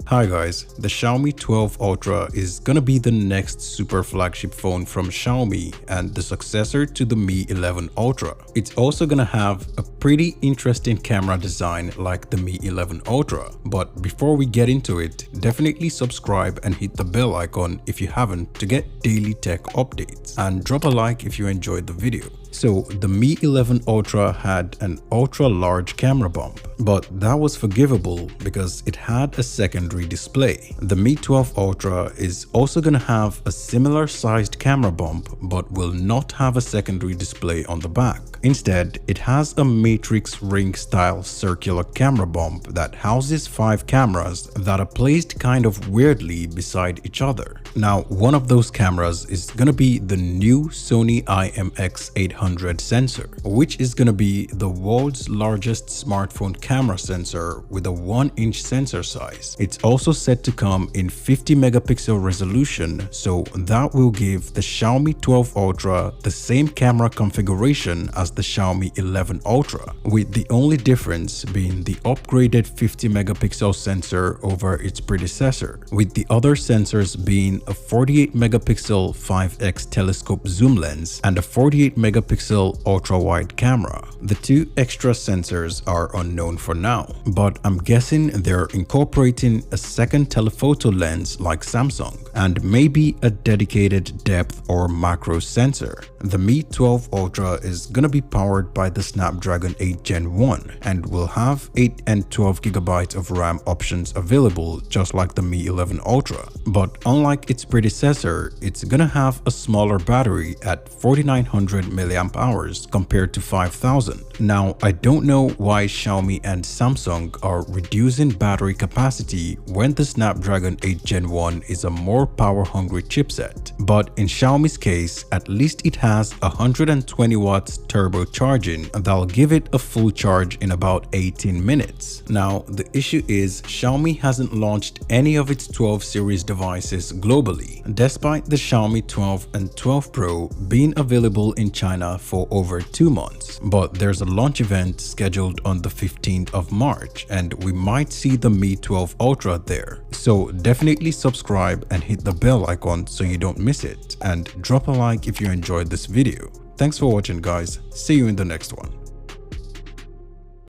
Hi guys, the Xiaomi 12 Ultra is gonna be the next super flagship phone from Xiaomi and the successor to the Mi 11 Ultra. It's also gonna have a pretty interesting camera design like the Mi 11 Ultra. But before we get into it, definitely subscribe and hit the bell icon if you haven't to get daily tech updates, and drop a like if you enjoyed the video. So the Mi 11 Ultra had an ultra large camera bump, but that was forgivable because it had a secondary display. The Mi 12 Ultra is also gonna have a similar sized camera bump but will not have a secondary display on the back. Instead, it has a matrix ring style circular camera bump that houses 5 cameras that are placed kind of weirdly beside each other. Now, one of those cameras is gonna be the new Sony IMX800 sensor, which is gonna be the world's largest smartphone camera sensor with a 1-inch sensor size. It's also set to come in 50 megapixel resolution, so that will give the Xiaomi 12 Ultra the same camera configuration as the Xiaomi 11 Ultra, with the only difference being the upgraded 50 megapixel sensor over its predecessor, with the other sensors being a 48 megapixel 5x telescope zoom lens and a 48 megapixel ultra-wide camera. The 2 extra sensors are unknown for now, but I'm guessing they're incorporating a second telephoto lens like Samsung, and maybe a dedicated depth or macro sensor. The Mi 12 Ultra is gonna be powered by the Snapdragon 8 Gen 1 and will have 8 and 12 gigabytes of RAM options available just like the Mi 11 Ultra. But unlike its predecessor, it's gonna have a smaller battery at 4900 mAh compared to 5000. Now, I don't know why Xiaomi and Samsung are reducing battery capacity when the Snapdragon 8 Gen 1 is a more power-hungry chipset. But in Xiaomi's case, at least it has 120 watts turbocharging that'll give it a full charge in about 18 minutes. Now, the issue is Xiaomi hasn't launched any of its 12 series devices globally, despite the Xiaomi 12 and 12 Pro being available in China for over 2 months. But there's a launch event scheduled on the 15th of March, and we might see the Mi 12 Ultra there. So definitely subscribe and hit the bell icon so you don't miss it, and drop a like if you enjoyed this video. Thanks for watching guys, see you in the next one.